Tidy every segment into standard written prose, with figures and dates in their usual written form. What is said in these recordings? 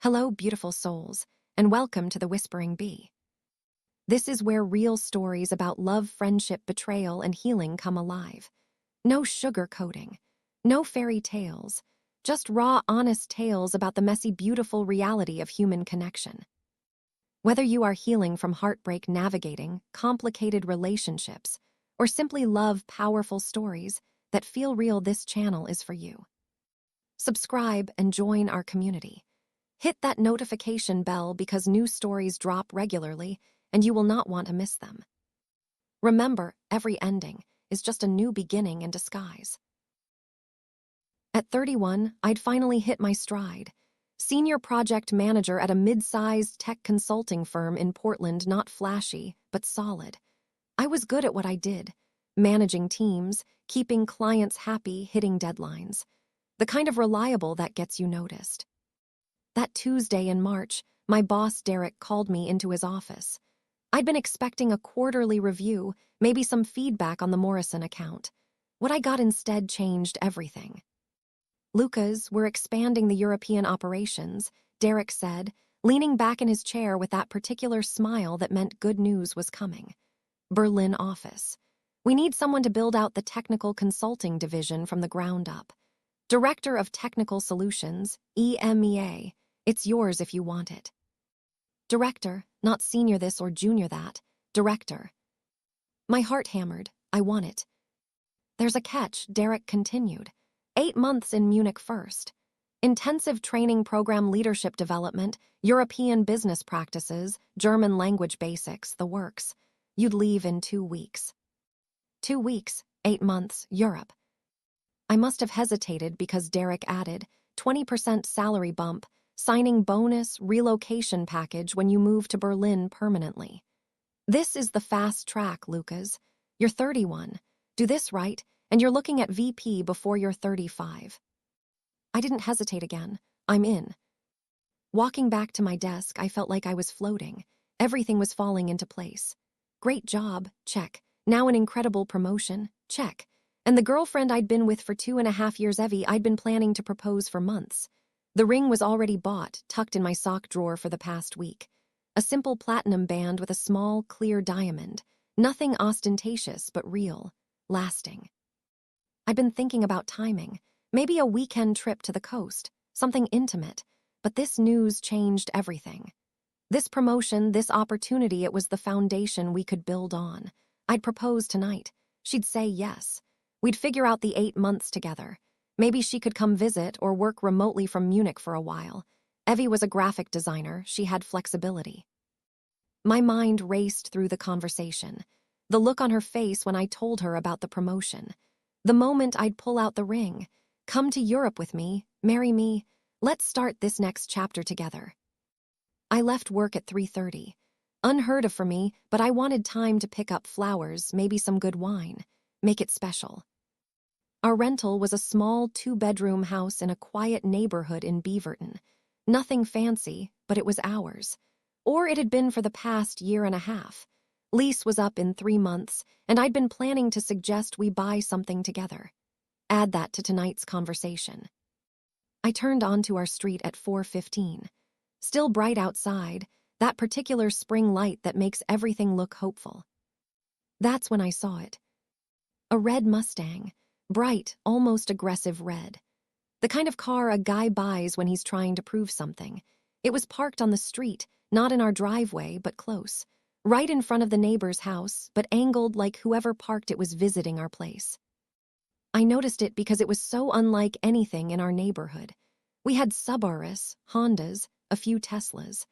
Hello, beautiful souls, and welcome to the Whispering Bee. This is where real stories about love, friendship, betrayal, and healing come alive. No sugarcoating, no fairy tales, just raw, honest tales about the messy, beautiful reality of human connection. Whether you are healing from heartbreak, navigating complicated relationships, or simply love powerful stories that feel real, this channel is for you. Subscribe and join our community. Hit that notification bell because new stories drop regularly and you will not want to miss them. Remember, every ending is just a new beginning in disguise. At 31, I'd finally hit my stride. Senior project manager at a mid-sized tech consulting firm in Portland, not flashy, but solid. I was good at what I did, managing teams, keeping clients happy, hitting deadlines. The kind of reliable that gets you noticed. That Tuesday in March, my boss Derek called me into his office. I'd been expecting a quarterly review, maybe some feedback on the Morrison account. What I got instead changed everything. Lucas, we're expanding the European operations, Derek said, leaning back in his chair with that particular smile that meant good news was coming. Berlin office. We need someone to build out the technical consulting division from the ground up. Director of Technical Solutions, EMEA. It's yours if you want it. Director, not senior this or junior that. Director. My heart hammered. I want it. There's a catch, Derek continued. 8 months in Munich first. Intensive training program, leadership development, European business practices, German language basics, the works. You'd leave in 2 weeks. 2 weeks, 8 months, Europe. I must have hesitated because Derek added, 20% salary bump, signing bonus, relocation package when you move to Berlin permanently. This is the fast track, Lucas. You're 31. Do this right, and you're looking at VP before you're 35. I didn't hesitate again. I'm in. Walking back to my desk, I felt like I was floating. Everything was falling into place. Great job, check. Now an incredible promotion, check. And the girlfriend I'd been with for 2.5 years, Evie, I'd been planning to propose for months. The ring was already bought, tucked in my sock drawer for the past week. A simple platinum band with a small, clear diamond. Nothing ostentatious, but real, lasting. I'd been thinking about timing. Maybe a weekend trip to the coast, something intimate. But this news changed everything. This promotion, this opportunity, it was the foundation we could build on. I'd propose tonight. She'd say yes. We'd figure out the 8 months together. Maybe she could come visit or work remotely from Munich for a while. Evie was a graphic designer. She had flexibility. My mind raced through the conversation. The look on her face when I told her about the promotion. The moment I'd pull out the ring. Come to Europe with me, marry me. Let's start this next chapter together. I left work at 3:30. Unheard of for me, but I wanted time to pick up flowers, maybe some good wine. Make it special. Our rental was a small 2-bedroom house in a quiet neighborhood in Beaverton. Nothing fancy, but it was ours. Or it had been for the past 1.5 years. Lease was up in 3 months, and I'd been planning to suggest we buy something together. Add that to tonight's conversation. I turned onto our street at 4:15. Still bright outside, that particular spring light that makes everything look hopeful. That's when I saw it. A red Mustang. Bright, almost aggressive red. The kind of car a guy buys when he's trying to prove something. It was parked on the street, not in our driveway, but close. Right in front of the neighbor's house, but angled like whoever parked it was visiting our place. I noticed it because it was so unlike anything in our neighborhood. We had Subarus, Hondas, a few Teslas.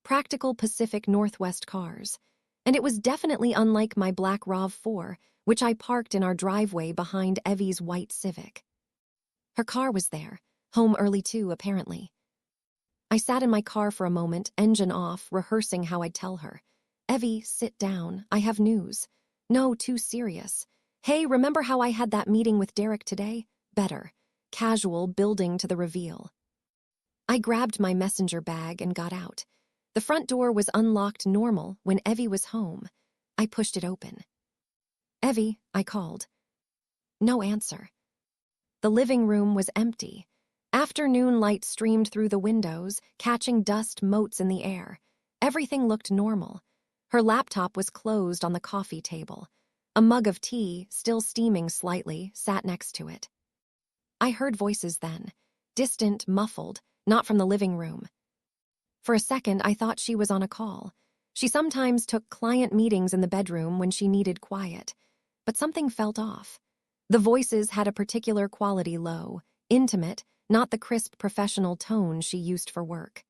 Practical Pacific Northwest cars. And it was definitely unlike my black RAV4, which I parked in our driveway behind Evie's white Civic. Her car was there, home early too, apparently. I sat in my car for a moment, engine off, rehearsing how I'd tell her. Evie, sit down, I have news. No, too serious. Hey, remember how I had that meeting with Derek today? Better. Casual, building to the reveal. I grabbed my messenger bag and got out. The front door was unlocked normal when Evie was home. I pushed it open. Evie, I called. No answer. The living room was empty. Afternoon light streamed through the windows, catching dust motes in the air. Everything looked normal. Her laptop was closed on the coffee table. A mug of tea, still steaming slightly, sat next to it. I heard voices then, distant, muffled, not from the living room. For a second, I thought she was on a call. She sometimes took client meetings in the bedroom when she needed quiet. But something felt off. The voices had a particular quality low, intimate, not the crisp professional tone she used for work.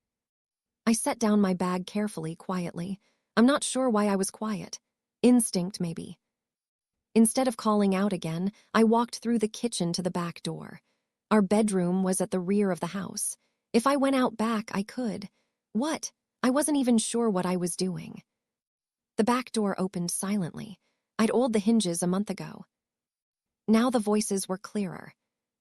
I set down my bag carefully, quietly. I'm not sure why I was quiet. Instinct, maybe. Instead of calling out again, I walked through the kitchen to the back door. Our bedroom was at the rear of the house. If I went out back, I could. What? I wasn't even sure what I was doing. The back door opened silently. I'd oiled the hinges a month ago. Now the voices were clearer.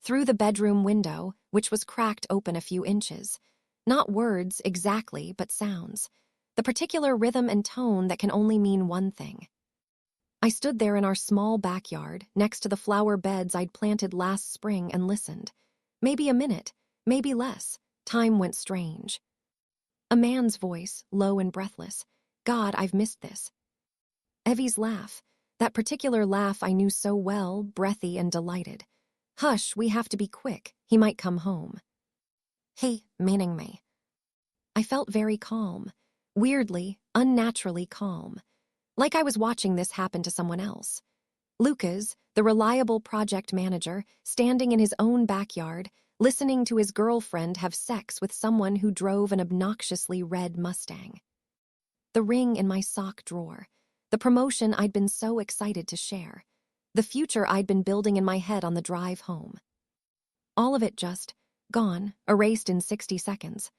Through the bedroom window, which was cracked open a few inches. Not words exactly, but sounds. The particular rhythm and tone that can only mean one thing. I stood there in our small backyard, next to the flower beds I'd planted last spring, and listened. Maybe a minute, maybe less. Time went strange. A man's voice, low and breathless. God, I've missed this. Evie's laugh. That particular laugh I knew so well, breathy and delighted. Hush, we have to be quick. He might come home. He, meaning me. I felt very calm. Weirdly, unnaturally calm. Like I was watching this happen to someone else. Lucas, the reliable project manager, standing in his own backyard, listening to his girlfriend have sex with someone who drove an obnoxiously red Mustang. The ring in my sock drawer. The promotion I'd been so excited to share. The future I'd been building in my head on the drive home. All of it just gone, erased in 60 seconds.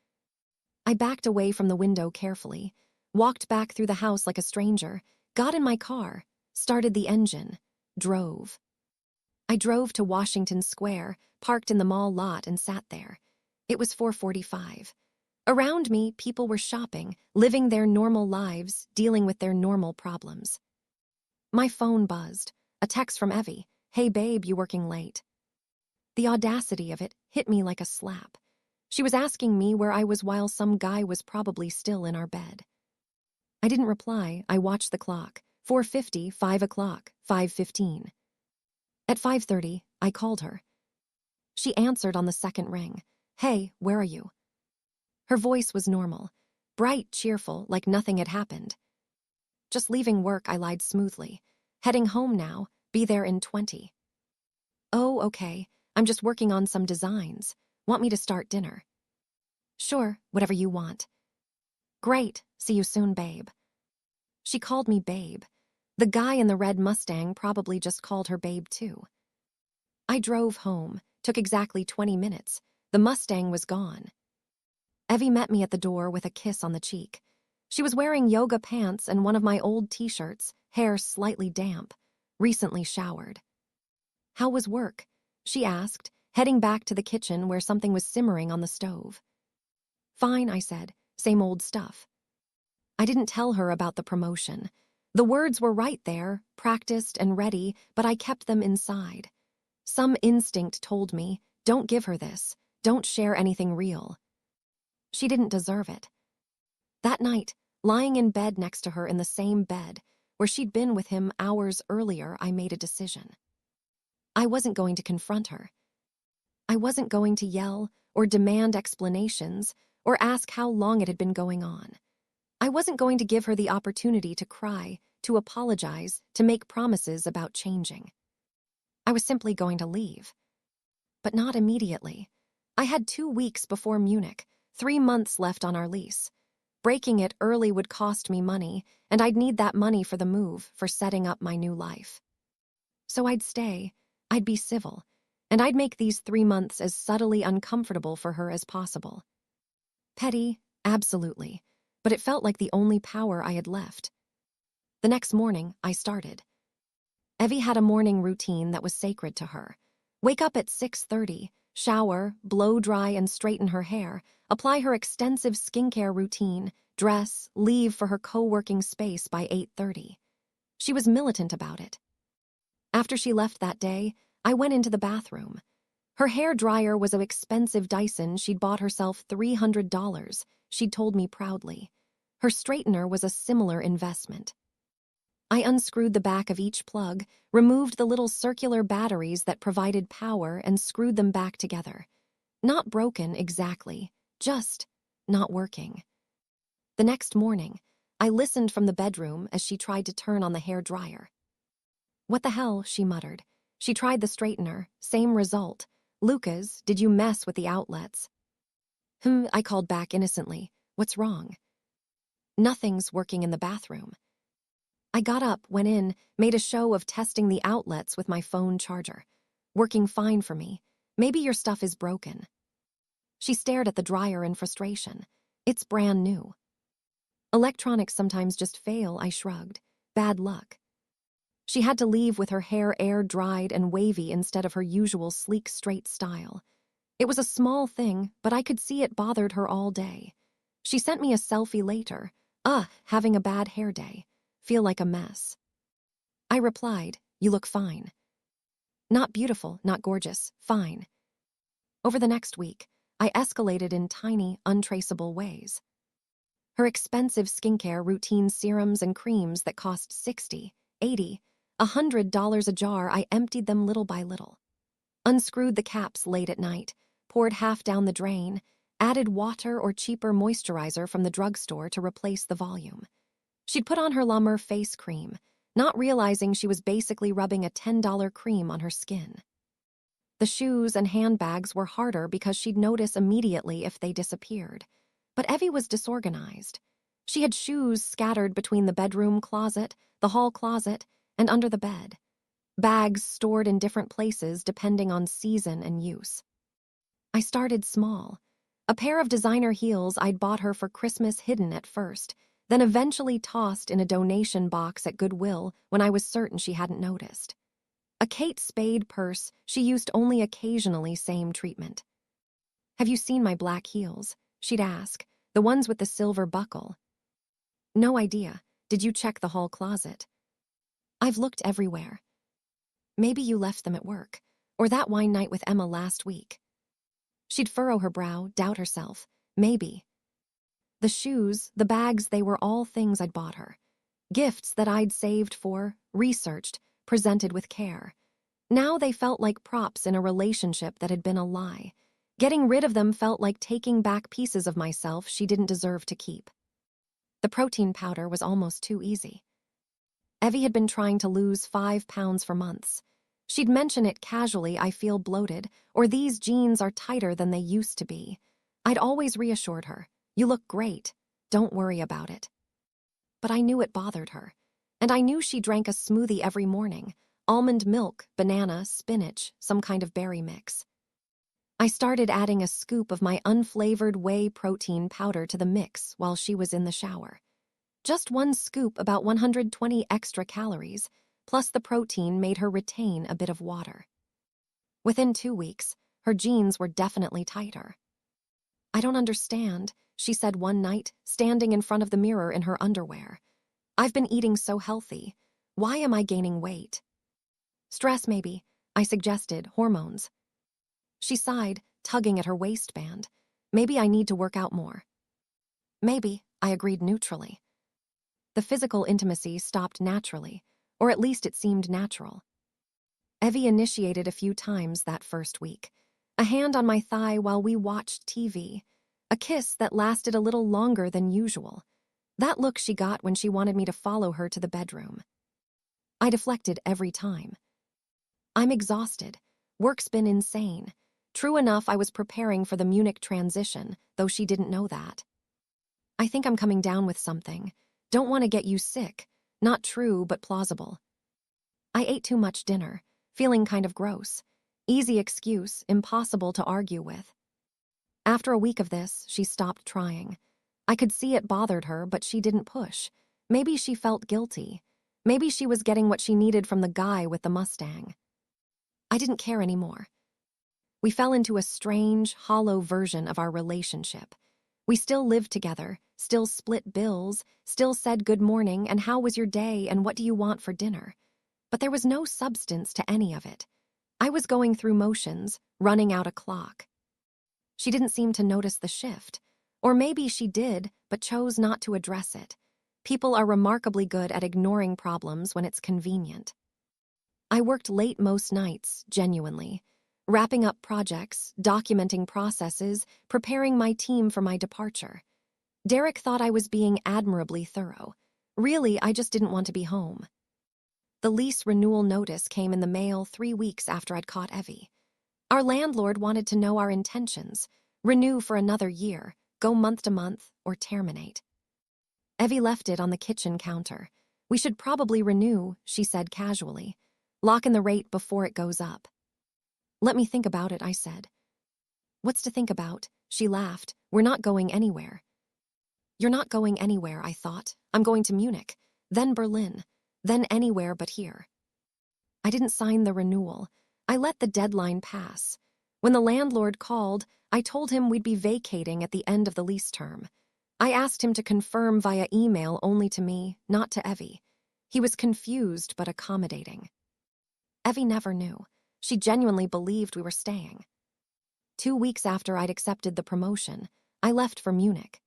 I backed away from the window carefully, walked back through the house like a stranger, got in my car, started the engine, drove. I drove to Washington Square, parked in the mall lot, and sat there. It was 4:45. Around me, people were shopping, living their normal lives, dealing with their normal problems. My phone buzzed. A text from Evie. Hey babe, you working late? The audacity of it hit me like a slap. She was asking me where I was while some guy was probably still in our bed. I didn't reply. I watched the clock. 4:50, 5 o'clock, 5:15. At 5:30, I called her. She answered on the second ring. Hey, where are you? Her voice was normal, bright, cheerful, like nothing had happened. Just leaving work, I lied smoothly. Heading home now, be there in 20. Oh, okay, I'm just working on some designs. Want me to start dinner? Sure, whatever you want. Great, see you soon, babe. She called me babe. The guy in the red Mustang probably just called her babe too. I drove home, took exactly 20 minutes. The Mustang was gone. Evie met me at the door with a kiss on the cheek. She was wearing yoga pants and one of my old t-shirts, hair slightly damp, recently showered. How was work? She asked, heading back to the kitchen where something was simmering on the stove. Fine, I said, same old stuff. I didn't tell her about the promotion. The words were right there, practiced and ready, but I kept them inside. Some instinct told me, don't give her this, don't share anything real. She didn't deserve it. That night, lying in bed next to her in the same bed, where she'd been with him hours earlier, I made a decision. I wasn't going to confront her. I wasn't going to yell or demand explanations or ask how long it had been going on. I wasn't going to give her the opportunity to cry, to apologize, to make promises about changing. I was simply going to leave. But not immediately. I had 2 weeks before Munich, 3 months left on our lease. Breaking it early would cost me money, and I'd need that money for the move, for setting up my new life. So I'd stay, I'd be civil, and I'd make these 3 months as subtly uncomfortable for her as possible. Petty, absolutely, but it felt like the only power I had left. The next morning, I started. Evie had a morning routine that was sacred to her. Wake up at 6:30, shower, blow dry and straighten her hair, apply her extensive skincare routine, dress, leave for her co-working space by 8:30. She was militant about it. After she left that day, I went into the bathroom. Her hair dryer was an expensive Dyson she'd bought herself $300, she'd told me proudly. Her straightener was a similar investment. I unscrewed the back of each plug, removed the little circular batteries that provided power, and screwed them back together. Not broken exactly, just not working. The next morning, I listened from the bedroom as she tried to turn on the hair dryer. "What the hell?" she muttered. She tried the straightener, same result. "Lucas, did you mess with the outlets?" I called back innocently. "What's wrong?" "Nothing's working in the bathroom." I got up, went in, made a show of testing the outlets with my phone charger. "Working fine for me. Maybe your stuff is broken." She stared at the dryer in frustration. "It's brand new." "Electronics sometimes just fail," I shrugged. "Bad luck." She had to leave with her hair air-dried and wavy instead of her usual sleek, straight style. It was a small thing, but I could see it bothered her all day. She sent me a selfie later. Having a bad hair day. Feel like a mess." I replied, "You look fine." "Not beautiful, not gorgeous, fine." Over the next week, I escalated in tiny, untraceable ways. Her expensive skincare routine serums and creams that cost $60, $80, $100 a jar, I emptied them little by little. Unscrewed the caps late at night, poured half down the drain, added water or cheaper moisturizer from the drugstore to replace the volume. She'd put on her La Mer face cream, not realizing she was basically rubbing a $10 cream on her skin. The shoes and handbags were harder because she'd notice immediately if they disappeared. But Evie was disorganized. She had shoes scattered between the bedroom closet, the hall closet, and under the bed. Bags stored in different places depending on season and use. I started small. A pair of designer heels I'd bought her for Christmas hidden at first, then eventually tossed in a donation box at Goodwill when I was certain she hadn't noticed. A Kate Spade purse she used only occasionally, same treatment. "Have you seen my black heels?" she'd ask, "the ones with the silver buckle." "No idea. Did you check the hall closet?" "I've looked everywhere." "Maybe you left them at work, or that wine night with Emma last week." She'd furrow her brow, doubt herself. Maybe. The shoes, the bags, they were all things I'd bought her. Gifts that I'd saved for, researched, presented with care. Now they felt like props in a relationship that had been a lie. Getting rid of them felt like taking back pieces of myself she didn't deserve to keep. The protein powder was almost too easy. Evie had been trying to lose 5 pounds for months. She'd mention it casually, "I feel bloated," or "these jeans are tighter than they used to be." I'd always reassured her, "You look great. Don't worry about it." But I knew it bothered her. And I knew she drank a smoothie every morning. Almond milk, banana, spinach, some kind of berry mix. I started adding a scoop of my unflavored whey protein powder to the mix while she was in the shower. Just one scoop, about 120 extra calories, plus the protein made her retain a bit of water. Within 2 weeks, her jeans were definitely tighter. "I don't understand," she said one night, standing in front of the mirror in her underwear. "I've been eating so healthy. Why am I gaining weight?" "Stress, maybe," I suggested, "hormones." She sighed, tugging at her waistband. "Maybe I need to work out more." "Maybe," I agreed neutrally. The physical intimacy stopped naturally, or at least it seemed natural. Evie initiated a few times that first week. A hand on my thigh while we watched TV. A kiss that lasted a little longer than usual. That look she got when she wanted me to follow her to the bedroom. I deflected every time. "I'm exhausted. Work's been insane." True enough, I was preparing for the Munich transition, though she didn't know that. "I think I'm coming down with something. Don't want to get you sick." Not true, but plausible. I ate too much dinner, feeling kind of gross. Easy excuse, impossible to argue with. After a week of this, she stopped trying. I could see it bothered her, but she didn't push. Maybe she felt guilty. Maybe she was getting what she needed from the guy with the Mustang. I didn't care anymore. We fell into a strange, hollow version of our relationship. We still lived together, still split bills, still said good morning and how was your day and what do you want for dinner. But there was no substance to any of it. I was going through motions, running out a clock. She didn't seem to notice the shift. Or maybe she did, but chose not to address it. People are remarkably good at ignoring problems when it's convenient. I worked late most nights, genuinely. Wrapping up projects, documenting processes, preparing my team for my departure. Derek thought I was being admirably thorough. Really, I just didn't want to be home. The lease renewal notice came in the mail 3 weeks after I'd caught Evie. Our landlord wanted to know our intentions, renew for another year, go month to month, or terminate. Evie left it on the kitchen counter. We should probably renew, she said casually. Lock in the rate before it goes up. Let me think about it, I said. What's to think about? She laughed. We're not going anywhere. You're not going anywhere, I thought. I'm going to Munich, then Berlin, then anywhere but here. I didn't sign the renewal. I let the deadline pass. When the landlord called, I told him we'd be vacating at the end of the lease term. I asked him to confirm via email only to me, not to Evie. He was confused but accommodating. Evie never knew. She genuinely believed we were staying. 2 weeks after I'd accepted the promotion, I left for Munich.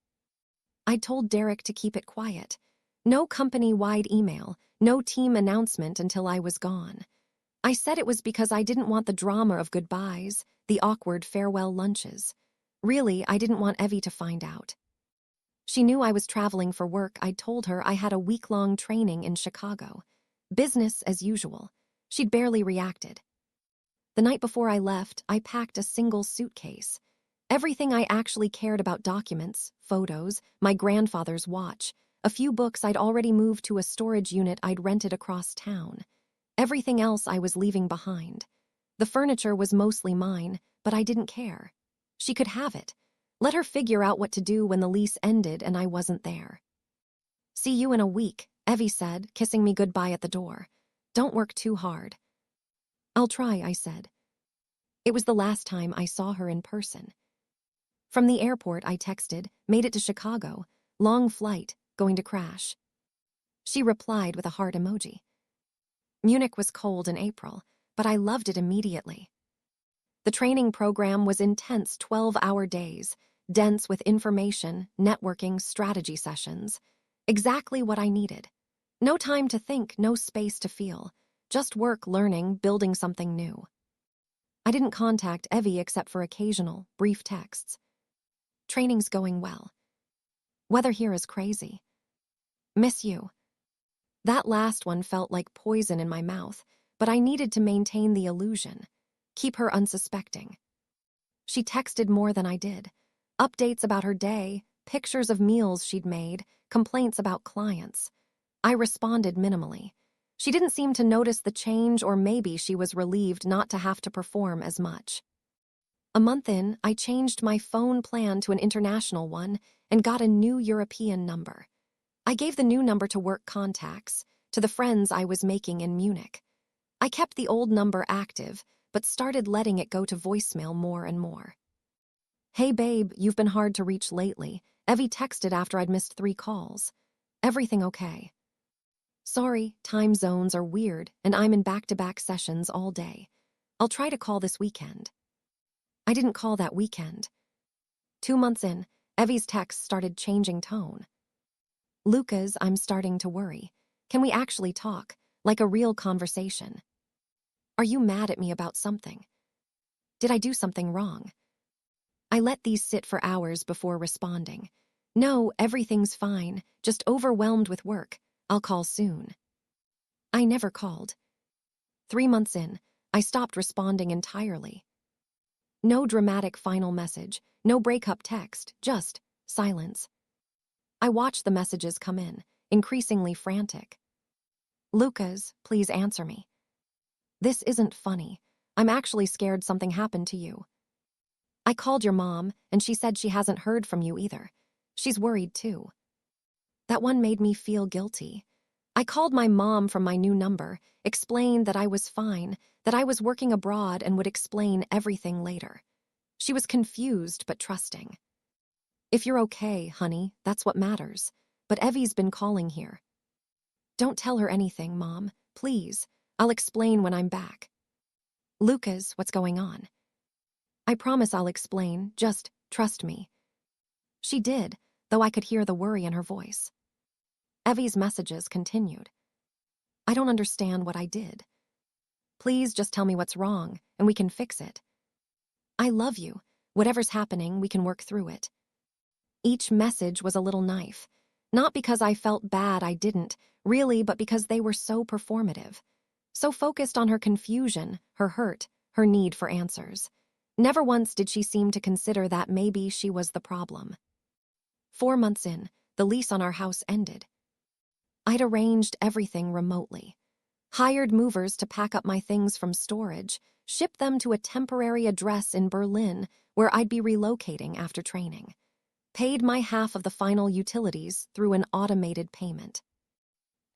I'd told Derek to keep it quiet. No company-wide email, no team announcement until I was gone. I said it was because I didn't want the drama of goodbyes, the awkward farewell lunches. Really, I didn't want Evie to find out. She knew I was traveling for work. I'd told her I had a week-long training in Chicago. Business as usual. She'd barely reacted. The night before I left, I packed a single suitcase. Everything I actually cared about: documents, photos, my grandfather's watch, a few books I'd already moved to a storage unit I'd rented across town. Everything else I was leaving behind. The furniture was mostly mine, but I didn't care. She could have it. Let her figure out what to do when the lease ended and I wasn't there. See you in a week, Evie said, kissing me goodbye at the door. Don't work too hard. I'll try, I said. It was the last time I saw her in person. From the airport, I texted, made it to Chicago, long flight, going to crash. She replied with a heart emoji. Munich was cold in April, but I loved it immediately. The training program was intense 12-hour days, dense with information, networking, strategy sessions. Exactly what I needed. No time to think, no space to feel. Just work, learning, building something new. I didn't contact Evie except for occasional, brief texts. Training's going well. Weather here is crazy. Miss you. That last one felt like poison in my mouth, but I needed to maintain the illusion, keep her unsuspecting. She texted more than I did. Updates about her day, pictures of meals she'd made, complaints about clients. I responded minimally. She didn't seem to notice the change, or maybe she was relieved not to have to perform as much. A month in, I changed my phone plan to an international one and got a new European number. I gave the new number to work contacts, to the friends I was making in Munich. I kept the old number active, but started letting it go to voicemail more and more. Hey babe, you've been hard to reach lately. Evie texted after I'd missed 3 calls. Everything okay? Sorry, time zones are weird, and I'm in back-to-back sessions all day. I'll try to call this weekend. I didn't call that weekend. 2 months in, Evie's texts started changing tone. Lucas, I'm starting to worry. Can we actually talk, like a real conversation? Are you mad at me about something? Did I do something wrong? I let these sit for hours before responding. No, everything's fine, just overwhelmed with work. I'll call soon. I never called. 3 months in, I stopped responding entirely. No dramatic final message, no breakup text, just silence. I watched the messages come in, increasingly frantic. Lucas, please answer me. This isn't funny. I'm actually scared something happened to you. I called your mom, and she said she hasn't heard from you either. She's worried too. That one made me feel guilty. I called my mom from my new number, explained that I was fine, that I was working abroad and would explain everything later. She was confused but trusting. If you're okay, honey, that's what matters. But Evie's been calling here. Don't tell her anything, Mom. Please. I'll explain when I'm back. Lucas, what's going on? I promise I'll explain, just trust me. She did, though I could hear the worry in her voice. Evie's messages continued. I don't understand what I did. Please just tell me what's wrong, and we can fix it. I love you. Whatever's happening, we can work through it. Each message was a little knife. Not because I felt bad I didn't, really, but because they were so performative. So focused on her confusion, her hurt, her need for answers. Never once did she seem to consider that maybe she was the problem. 4 months in, the lease on our house ended. I'd arranged everything remotely. Hired movers to pack up my things from storage, ship them to a temporary address in Berlin where I'd be relocating after training. Paid my half of the final utilities through an automated payment.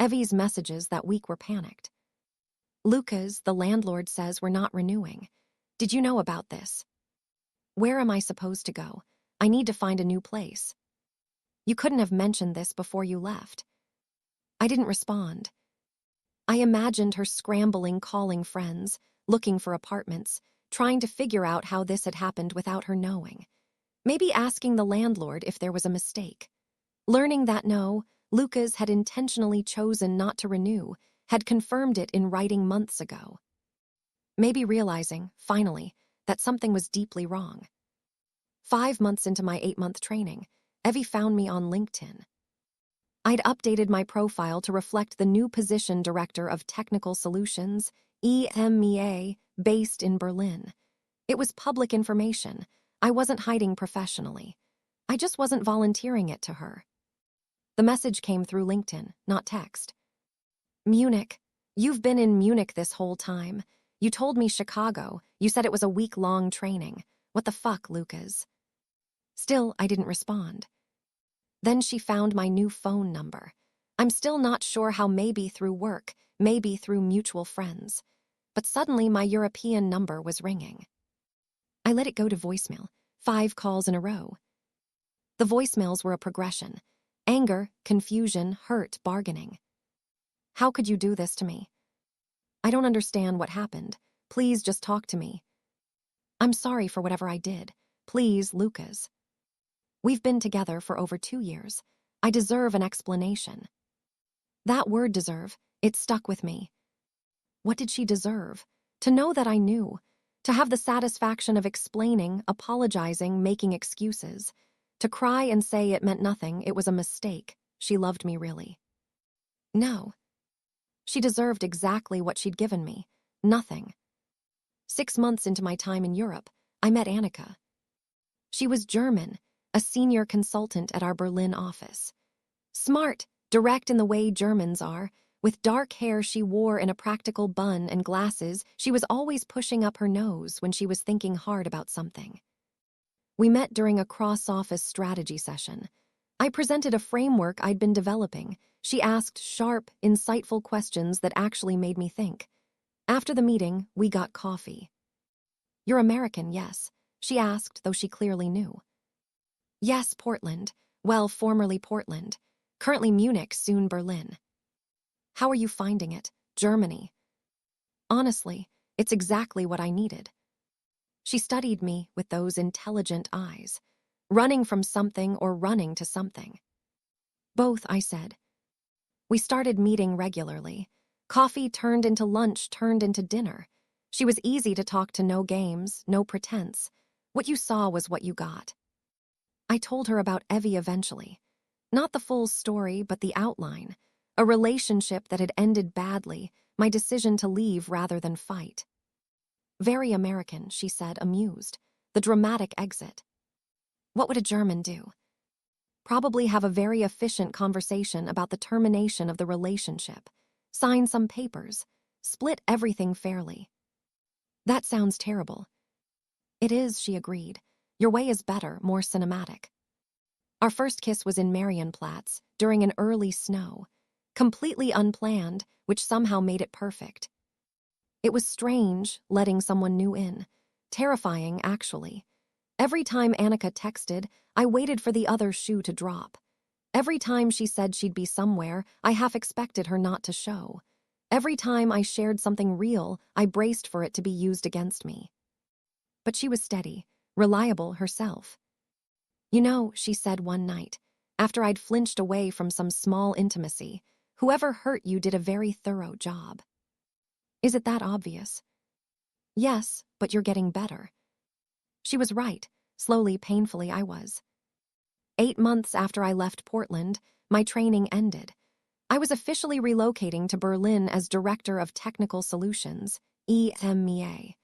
Evie's messages that week were panicked. Lucas, the landlord, says we're not renewing. Did you know about this? Where am I supposed to go? I need to find a new place. You couldn't have mentioned this before you left. I didn't respond. I imagined her scrambling, calling friends, looking for apartments, trying to figure out how this had happened without her knowing. Maybe asking the landlord if there was a mistake. Learning that no, Lucas had intentionally chosen not to renew, had confirmed it in writing months ago. Maybe realizing, finally, that something was deeply wrong. 5 months into my 8-month training, Evie found me on LinkedIn. I'd updated my profile to reflect the new position Director of Technical Solutions, EMEA, based in Berlin. It was public information. I wasn't hiding professionally. I just wasn't volunteering it to her. The message came through LinkedIn, not text. Munich. You've been in Munich this whole time. You told me Chicago. You said it was a week-long training. What the fuck, Lucas? Still, I didn't respond. Then she found my new phone number. I'm still not sure how, maybe through work, maybe through mutual friends. But suddenly my European number was ringing. I let it go to voicemail, 5 calls in a row. The voicemails were a progression. Anger, confusion, hurt, bargaining. How could you do this to me? I don't understand what happened. Please just talk to me. I'm sorry for whatever I did. Please, Lucas. We've been together for over 2 years. I deserve an explanation. That word deserve, it stuck with me. What did she deserve? To know that I knew. To have the satisfaction of explaining, apologizing, making excuses. To cry and say it meant nothing, it was a mistake. She loved me really. No. She deserved exactly what she'd given me. Nothing. 6 months into my time in Europe, I met Annika. She was German, a senior consultant at our Berlin office. Smart, direct in the way Germans are. With dark hair she wore in a practical bun and glasses, she was always pushing up her nose when she was thinking hard about something. We met during a cross-office strategy session. I presented a framework I'd been developing. She asked sharp, insightful questions that actually made me think. After the meeting, we got coffee. You're American, yes? She asked, though she clearly knew. Yes, Portland. Well, formerly Portland. Currently Munich, soon Berlin. How are you finding it? Germany. Honestly, it's exactly what I needed. She studied me with those intelligent eyes, running from something or running to something. Both, I said. We started meeting regularly. Coffee turned into lunch, turned into dinner. She was easy to talk to, no games, no pretense. What you saw was what you got. I told her about Evie eventually. Not the full story, but the outline. A relationship that had ended badly, my decision to leave rather than fight. Very American, she said, amused. The dramatic exit. What would a German do? Probably have a very efficient conversation about the termination of the relationship. Sign some papers. Split everything fairly. That sounds terrible. It is, she agreed. Your way is better, more cinematic. Our first kiss was in Marienplatz, during an early snow. Completely unplanned, which somehow made it perfect. It was strange, letting someone new in. Terrifying, actually. Every time Annika texted, I waited for the other shoe to drop. Every time she said she'd be somewhere, I half expected her not to show. Every time I shared something real, I braced for it to be used against me. But she was steady, reliable herself. You know, she said one night, after I'd flinched away from some small intimacy, whoever hurt you did a very thorough job. Is it that obvious? Yes, but you're getting better. She was right. Slowly, painfully, I was. 8 months after I left Portland, my training ended. I was officially relocating to Berlin as Director of Technical Solutions, EMEA.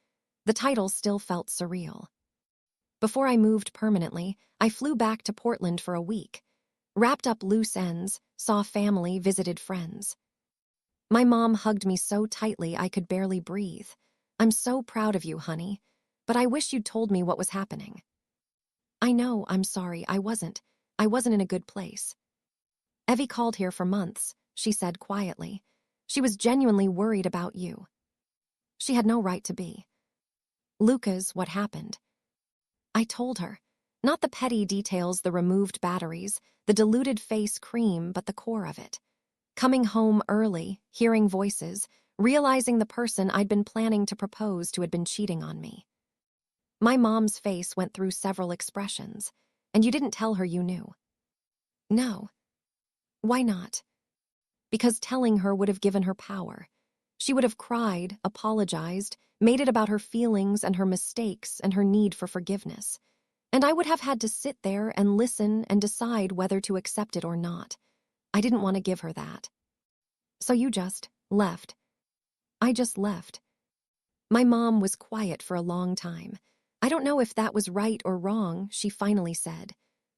The title still felt surreal. Before I moved permanently, I flew back to Portland for a week. Wrapped up loose ends, saw family, visited friends. My mom hugged me so tightly I could barely breathe. I'm so proud of you, honey, but I wish you'd told me what was happening. I know, I'm sorry, I wasn't in a good place. Evie called here for months, she said quietly. She was genuinely worried about you. She had no right to be. Lucas, what happened? I told her. Not the petty details, the removed batteries, the diluted face cream, but the core of it. Coming home early, hearing voices, realizing the person I'd been planning to propose to had been cheating on me. My mom's face went through several expressions, and you didn't tell her you knew. No. Why not? Because telling her would have given her power. She would have cried, apologized, made it about her feelings and her mistakes and her need for forgiveness. And I would have had to sit there and listen and decide whether to accept it or not. I didn't want to give her that. So you just left. I just left. My mom was quiet for a long time. I don't know if that was right or wrong, she finally said,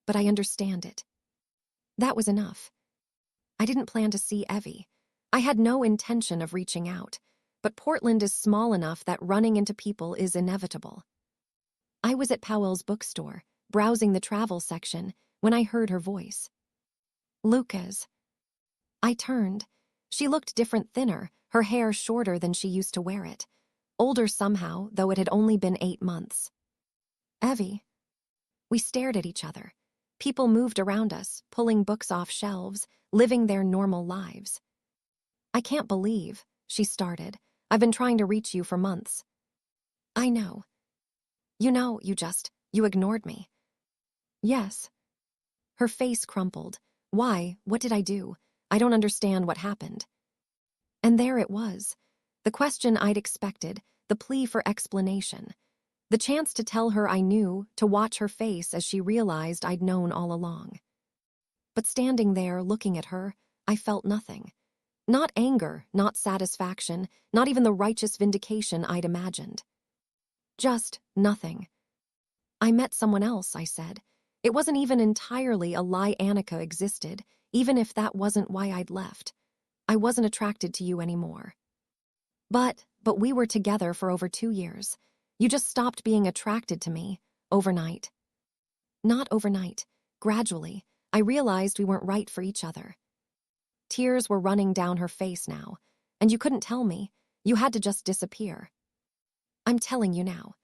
but I understand it. That was enough. I didn't plan to see Evie. I had no intention of reaching out, but Portland is small enough that running into people is inevitable. I was at Powell's bookstore, browsing the travel section, when I heard her voice. Lucas. I turned. She looked different, thinner, her hair shorter than she used to wear it. Older somehow, though it had only been 8 months. Evie. We stared at each other. People moved around us, pulling books off shelves, living their normal lives. I can't believe, she started. I've been trying to reach you for months. I know. You know, you ignored me. Yes. Her face crumpled. Why? What did I do? I don't understand what happened. And there it was. The question I'd expected, the plea for explanation. The chance to tell her I knew, to watch her face as she realized I'd known all along. But standing there, looking at her, I felt nothing. Not anger, not satisfaction, not even the righteous vindication I'd imagined. Just nothing. I met someone else, I said. It wasn't even entirely a lie. Annika existed, even if that wasn't why I'd left. I wasn't attracted to you anymore. But we were together for over 2 years. You just stopped being attracted to me, overnight. Not overnight. Gradually, I realized we weren't right for each other. Tears were running down her face now, and you couldn't tell me. You had to just disappear. I'm telling you now.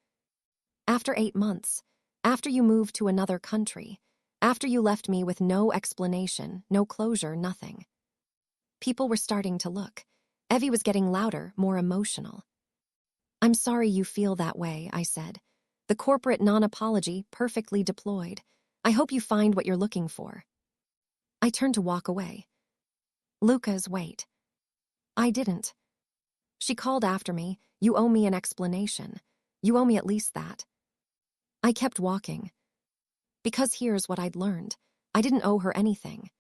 After 8 months, after you moved to another country, after you left me with no explanation, no closure, nothing. People were starting to look. Evie was getting louder, more emotional. I'm sorry you feel that way, I said. The corporate non-apology perfectly deployed. I hope you find what you're looking for. I turned to walk away. Lucas, wait. I didn't. She called after me. You owe me an explanation. You owe me at least that. I kept walking. Because here's what I'd learned. I didn't owe her anything.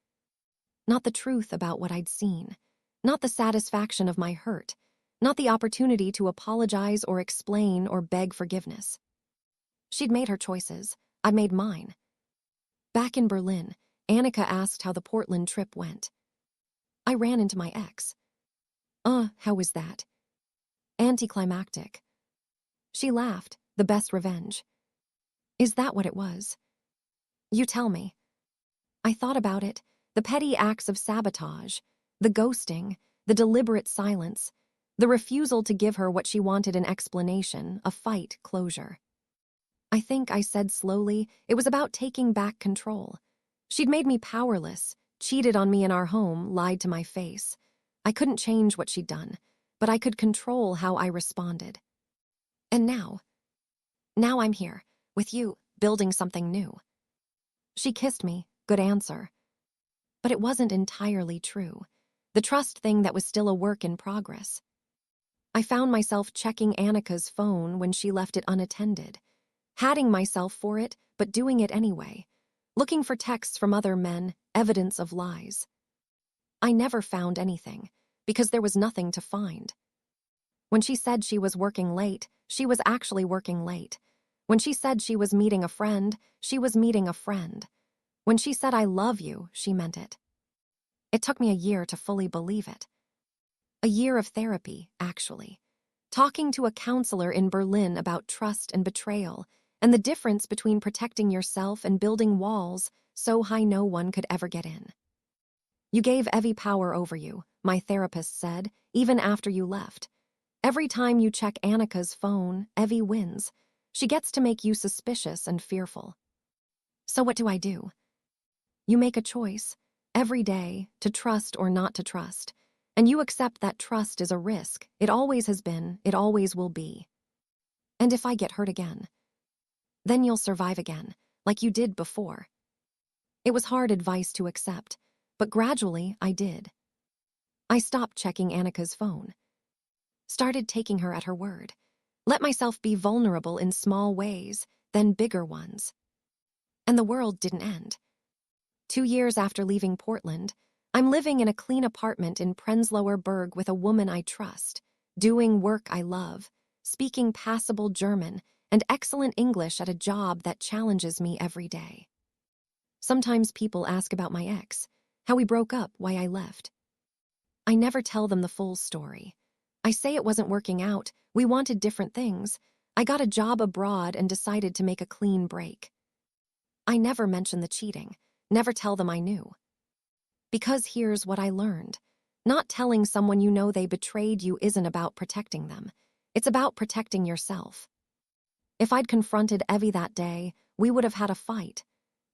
Not the truth about what I'd seen. Not the satisfaction of my hurt. Not the opportunity to apologize or explain or beg forgiveness. She'd made her choices. I'd made mine. Back in Berlin, Annika asked how the Portland trip went. I ran into my ex. How was that? Anticlimactic. She laughed, the best revenge. Is that what it was? You tell me. I thought about it, the petty acts of sabotage, the ghosting, the deliberate silence, the refusal to give her what she wanted, an explanation, a fight, closure. I think I said slowly, it was about taking back control. She'd made me powerless, cheated on me in our home, lied to my face. I couldn't change what she'd done, but I could control how I responded. And now I'm here, with you, building something new. She kissed me, good answer. But it wasn't entirely true. The trust thing that was still a work in progress. I found myself checking Annika's phone when she left it unattended, hating myself for it, but doing it anyway, looking for texts from other men, evidence of lies. I never found anything, because there was nothing to find. When she said she was working late, she was actually working late. When she said she was meeting a friend, she was meeting a friend. When she said I love you, she meant it. It took me a year to fully believe it. A year of therapy, actually. Talking to a counselor in Berlin about trust and betrayal, and the difference between protecting yourself and building walls so high no one could ever get in. You gave Evie power over you, my therapist said, even after you left. Every time you check Annika's phone, Evie wins. She gets to make you suspicious and fearful. So what do? You make a choice, every day, to trust or not to trust. And you accept that trust is a risk. It always has been, it always will be. And if I get hurt again, then you'll survive again, like you did before. It was hard advice to accept, but gradually I did. I stopped checking Annika's phone. Started taking her at her word. Let myself be vulnerable in small ways, then bigger ones. And the world didn't end. 2 years after leaving Portland, I'm living in a clean apartment in Prenzlauer Berg with a woman I trust, doing work I love, speaking passable German and excellent English at a job that challenges me every day. Sometimes people ask about my ex, how we broke up, why I left. I never tell them the full story. I say it wasn't working out, we wanted different things. I got a job abroad and decided to make a clean break. I never mention the cheating, never tell them I knew. Because here's what I learned. Not telling someone you know they betrayed you isn't about protecting them. It's about protecting yourself. If I'd confronted Evie that day, we would have had a fight.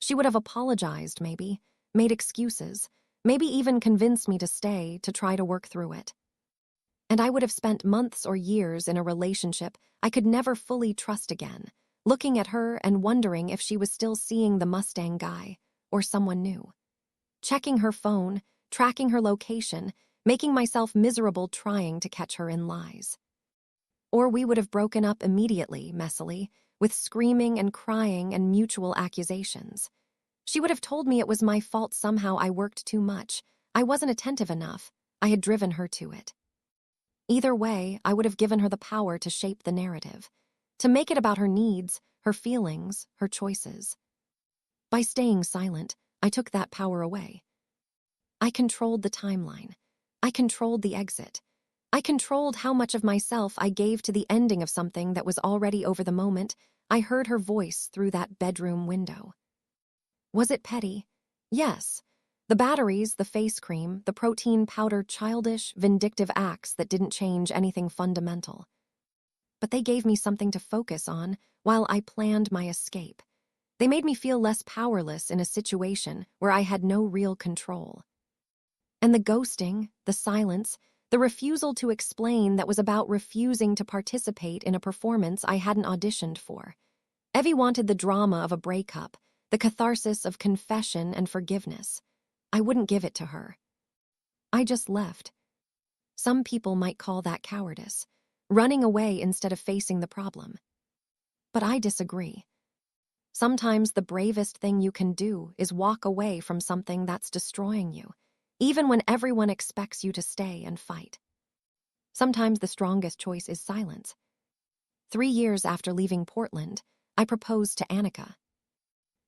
She would have apologized, maybe, made excuses, maybe even convinced me to stay to try to work through it. And I would have spent months or years in a relationship I could never fully trust again, looking at her and wondering if she was still seeing the Mustang guy or someone new. Checking her phone, tracking her location, making myself miserable trying to catch her in lies. Or we would have broken up immediately, messily, with screaming and crying and mutual accusations. She would have told me it was my fault somehow I worked too much, I wasn't attentive enough, I had driven her to it. Either way, I would have given her the power to shape the narrative, to make it about her needs, her feelings, her choices. By staying silent, I took that power away. I controlled the timeline. I controlled the exit. I controlled how much of myself I gave to the ending of something that was already over the moment I heard her voice through that bedroom window. Was it petty? Yes. The batteries, the face cream, the protein powder, childish, vindictive acts that didn't change anything fundamental. But they gave me something to focus on while I planned my escape. They made me feel less powerless in a situation where I had no real control. And the ghosting, the silence, the refusal to explain that was about refusing to participate in a performance I hadn't auditioned for. Evie wanted the drama of a breakup, the catharsis of confession and forgiveness. I wouldn't give it to her. I just left. Some people might call that cowardice, running away instead of facing the problem. But I disagree. Sometimes the bravest thing you can do is walk away from something that's destroying you, even when everyone expects you to stay and fight. Sometimes the strongest choice is silence. 3 years after leaving Portland, I proposed to Annika.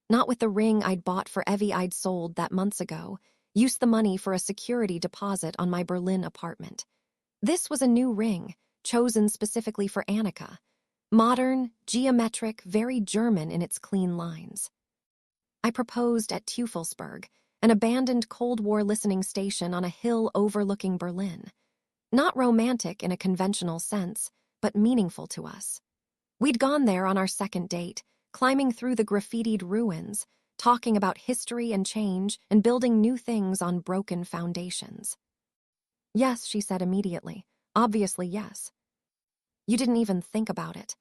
Not with the ring I'd bought for Evie I'd sold that months ago, used the money for a security deposit on my Berlin apartment. This was a new ring, chosen specifically for Annika. Modern, geometric, very German in its clean lines. I proposed at Teufelsberg, an abandoned Cold War listening station on a hill overlooking Berlin. Not romantic in a conventional sense, but meaningful to us. We'd gone there on our second date, climbing through the graffitied ruins, talking about history and change and building new things on broken foundations. Yes, she said immediately. Obviously, yes. You didn't even think about it.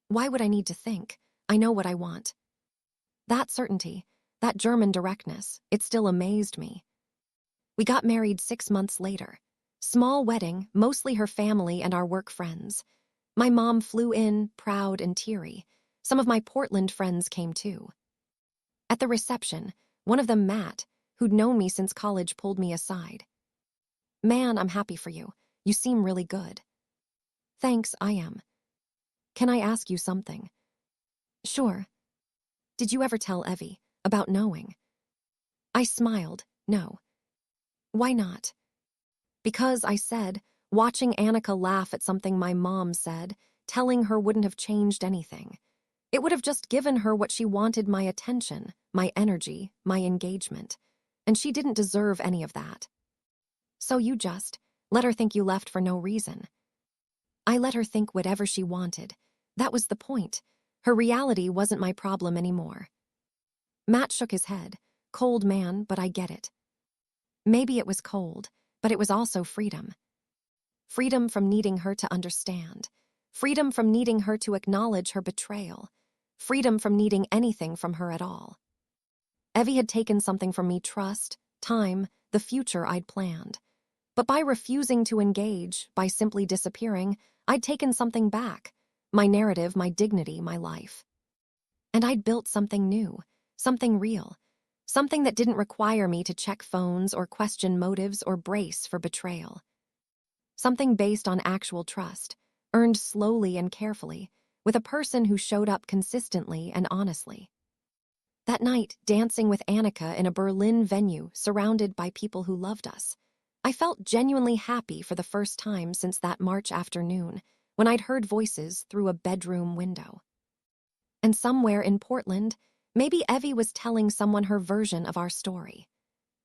Why would I need to think? I know what I want. That certainty, that German directness, it still amazed me. We got married 6 months later. Small wedding, mostly her family and our work friends. My mom flew in, proud and teary. Some of my Portland friends came too. At the reception, one of them, Matt, who'd known me since college, pulled me aside. Man, I'm happy for you. You seem really good. Thanks, I am. Can I ask you something? Sure. Did you ever tell Evie about knowing? I smiled. No. Why not? Because I said, watching Annika laugh at something my mom said, telling her wouldn't have changed anything. It would have just given her what she wanted: my attention, my energy, my engagement. And she didn't deserve any of that. So you just let her think you left for no reason. I let her think whatever she wanted. That was the point. Her reality wasn't my problem anymore. Matt shook his head. Cold man, but I get it. Maybe it was cold, but it was also freedom. Freedom from needing her to understand. Freedom from needing her to acknowledge her betrayal. Freedom from needing anything from her at all. Evie had taken something from me: trust, time, the future I'd planned. But by refusing to engage, by simply disappearing, I'd taken something back: my narrative, my dignity, my life. And I'd built something new, something real, something that didn't require me to check phones or question motives or brace for betrayal. Something based on actual trust, earned slowly and carefully, with a person who showed up consistently and honestly. That night, dancing with Annika in a Berlin venue surrounded by people who loved us, I felt genuinely happy for the first time since that March afternoon when I'd heard voices through a bedroom window. And somewhere in Portland, maybe Evie was telling someone her version of our story.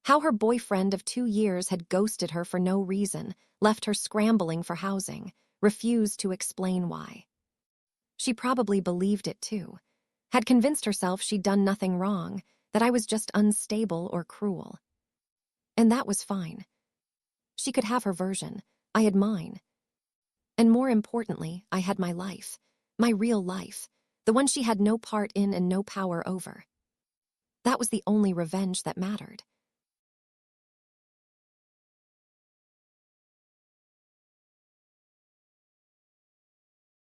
How her boyfriend of 2 years had ghosted her for no reason, left her scrambling for housing, refused to explain why. She probably believed it too, had convinced herself she'd done nothing wrong, that I was just unstable or cruel. And that was fine. She could have her version, I had mine. And more importantly, I had my life, my real life, the one she had no part in and no power over. That was the only revenge that mattered.